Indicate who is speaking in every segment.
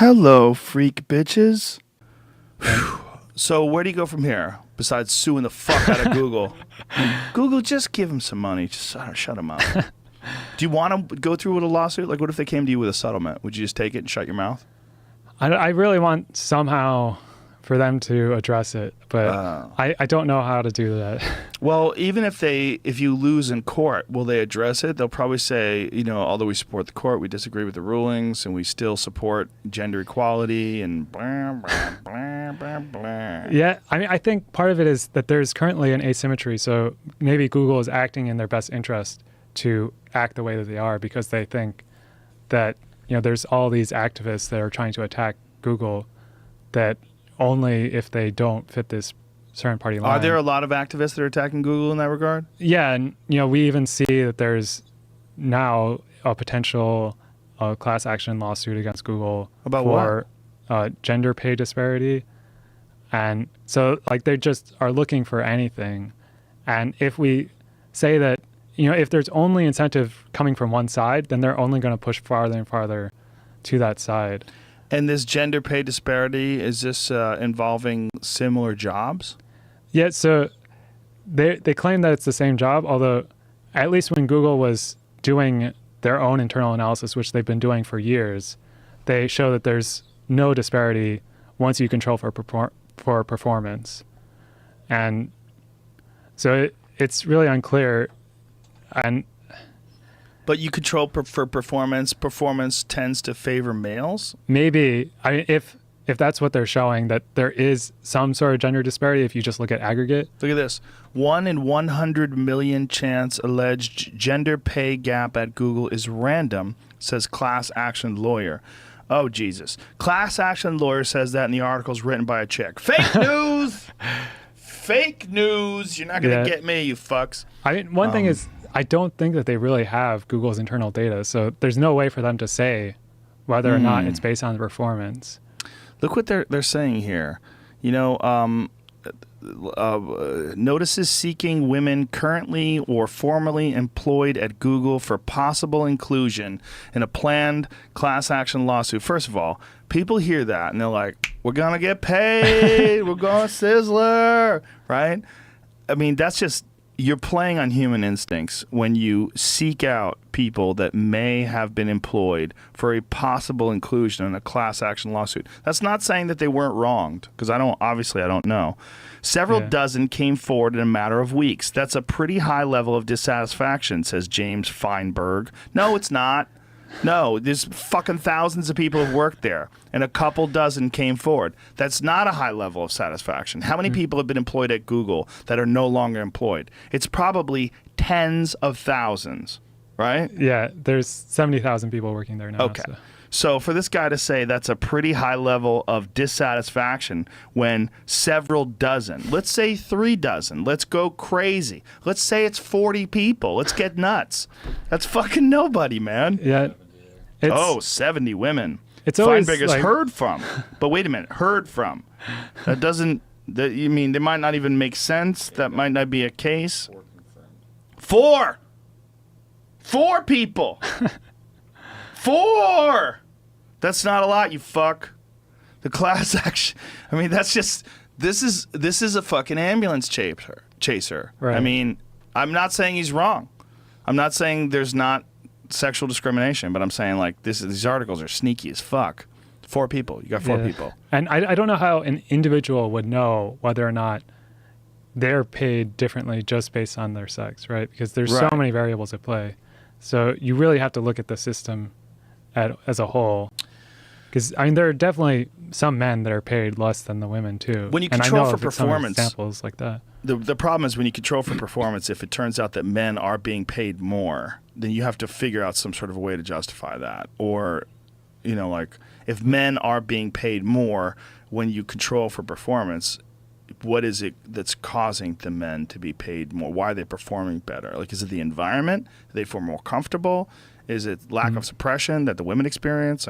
Speaker 1: Hello, freak bitches. So where do you go from here? Besides suing the fuck out of Google. Google, just give them some money. Just shut them up. Do you want to go through with a lawsuit? Like, what if they came to you with a settlement? Would you just take it and shut your mouth?
Speaker 2: I really want somehow for them to address it, but I don't know how to do that.
Speaker 1: Well, even if you lose in court, will they address it? They'll probably say, although we support the court, we disagree with the rulings, and we still support gender equality and blah, blah, blah, blah, blah.
Speaker 2: Yeah, I mean, I think part of it is that there's currently an asymmetry, so maybe Google is acting in their best interest to act the way that they are because they think that, there's all these activists that are trying to attack Google that only if they don't fit this certain party line.
Speaker 1: Are there a lot of activists that are attacking Google in that regard?
Speaker 2: Yeah, and we even see that there's now a potential class action lawsuit against Google
Speaker 1: for
Speaker 2: gender pay disparity. And so they just are looking for anything. And if we say that, if there's only incentive coming from one side, then they're only going to push farther and farther to that side.
Speaker 1: And this gender pay disparity, is this involving similar jobs?
Speaker 2: Yeah, so they claim that it's the same job, although at least when Google was doing their own internal analysis, which they've been doing for years, they show that there's no disparity once you control for performance. And so it's really unclear.
Speaker 1: But you control for performance. Performance tends to favor males?
Speaker 2: Maybe. If that's what they're showing, that there is some sort of gender disparity if you just look at aggregate.
Speaker 1: Look at this. 1 in 100 million chance alleged gender pay gap at Google is random, says class action lawyer. Oh, Jesus. Class action lawyer says that in the articles written by a chick. Fake news! Fake news! You're not going to get me, you fucks.
Speaker 2: One thing is, I don't think that they really have Google's internal data, so there's no way for them to say whether or not it's based on the performance.
Speaker 1: Look what they're saying here. Notices seeking women currently or formerly employed at Google for possible inclusion in a planned class action lawsuit. First of all, people hear that and they're like, we're going to get paid. We're going to Sizzler, right? I mean, that's just... You're playing on human instincts when you seek out people that may have been employed for a possible inclusion in a class action lawsuit. That's not saying that they weren't wronged, because I don't know. Several dozen came forward in a matter of weeks. That's a pretty high level of dissatisfaction, says James Feinberg. No, it's not. No, there's fucking thousands of people who've worked there, and a couple dozen came forward. That's not a high level of satisfaction. How many people have been employed at Google that are no longer employed? It's probably tens of thousands, right?
Speaker 2: Yeah, there's 70,000 people working there now.
Speaker 1: Okay. So for this guy to say that's a pretty high level of dissatisfaction when several dozen, let's say 3 dozen, let's go crazy. Let's say it's 40 people. Let's get nuts. That's fucking nobody, man.
Speaker 2: Yeah.
Speaker 1: 70 women.
Speaker 2: It's always
Speaker 1: Feinberg is heard from. But wait a minute, heard from. That doesn't, you mean they might not even make sense? That might not be a case? 4 people. 4! That's not a lot, you fuck. The class action, that's just, this is a fucking ambulance chaser.
Speaker 2: Right.
Speaker 1: I'm not saying he's wrong. I'm not saying there's not sexual discrimination, but I'm saying these articles are sneaky as fuck. 4 people. You got 4 people.
Speaker 2: And I don't know how an individual would know whether or not they're paid differently just based on their sex, right? Because there's so many variables at play. So you really have to look at the system as a whole. Because, there are definitely some men that are paid less than the women, too.
Speaker 1: When you control for performance,
Speaker 2: some examples like that.
Speaker 1: The problem is when you control for performance, if it turns out that men are being paid more, then you have to figure out some sort of a way to justify that. Or, if men are being paid more when you control for performance, what is it that's causing the men to be paid more? Why are they performing better? Is it the environment? Do they feel more comfortable? Is it lack of suppression that the women experience?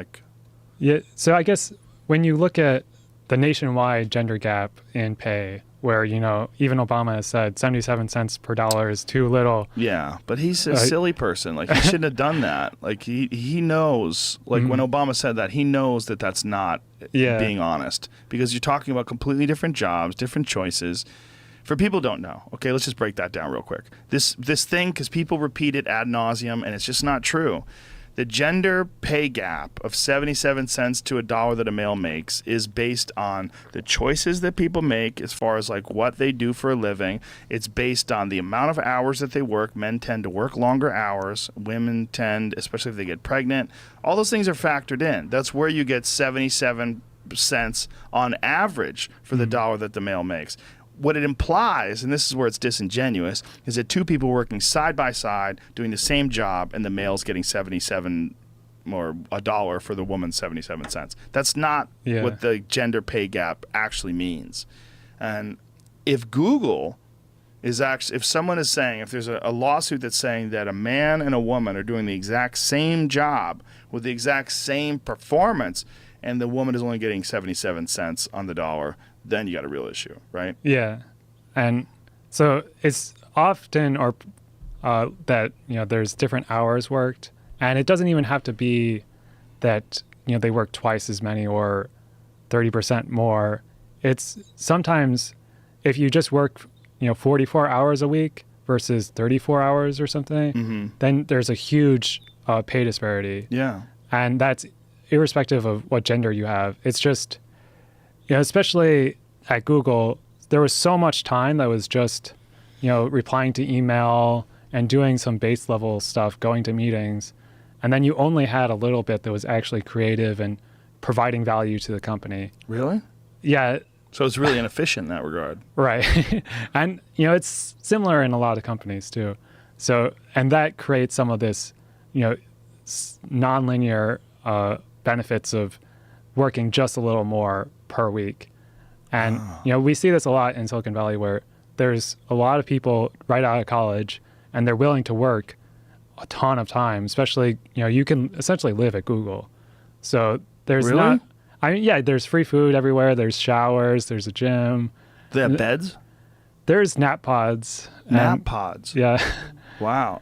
Speaker 1: Yeah.
Speaker 2: So I guess when you look at the nationwide gender gap in pay, where, even Obama has said 77 cents per dollar is too little.
Speaker 1: Yeah, but he's a silly person. Like, he shouldn't have done that. Like, he knows, like, when Obama said that, he knows that that's not being honest, because you're talking about completely different jobs, different choices. For people who don't know, okay, let's just break that down real quick. This thing, because people repeat it ad nauseum, and it's just not true. The gender pay gap of 77 cents to $1 that a male makes is based on the choices that people make as far as like what they do for a living. It's based on the amount of hours that they work. Men tend to work longer hours. Women tend, especially if they get pregnant. All those things are factored in. That's where you get 77 cents on average for the dollar that the male makes. What it implies, and this is where it's disingenuous, is that two people working side by side doing the same job, and the male's getting 77 or $1 for the woman's 77 cents. That's not what the gender pay gap actually means. And if Google is actually, if someone is saying, if there's a lawsuit that's saying that a man and a woman are doing the exact same job with the exact same performance, and the woman is only getting 77 cents on the dollar, then you got a real issue, right? Yeah.
Speaker 2: And so it's often that, there's different hours worked, and it doesn't even have to be that, they work twice as many or 30% more. It's sometimes if you just work, 44 hours a week versus 34 hours or something, then there's a huge pay disparity.
Speaker 1: Yeah.
Speaker 2: And that's irrespective of what gender you have. It's just, especially at Google, there was so much time that was just, replying to email and doing some base level stuff, going to meetings. And then you only had a little bit that was actually creative and providing value to the company.
Speaker 1: Really?
Speaker 2: Yeah.
Speaker 1: So it's really inefficient in that regard.
Speaker 2: Right. And, it's similar in a lot of companies too. So, and that creates some of this, nonlinear benefits of working just a little more per week. And, we see this a lot in Silicon Valley, where there's a lot of people right out of college and they're willing to work a ton of time, especially, you can essentially live at Google. So there's there's free food everywhere. There's showers, there's a gym.
Speaker 1: They have beds?
Speaker 2: There's nap pods.
Speaker 1: Nap pods?
Speaker 2: Yeah.
Speaker 1: Wow.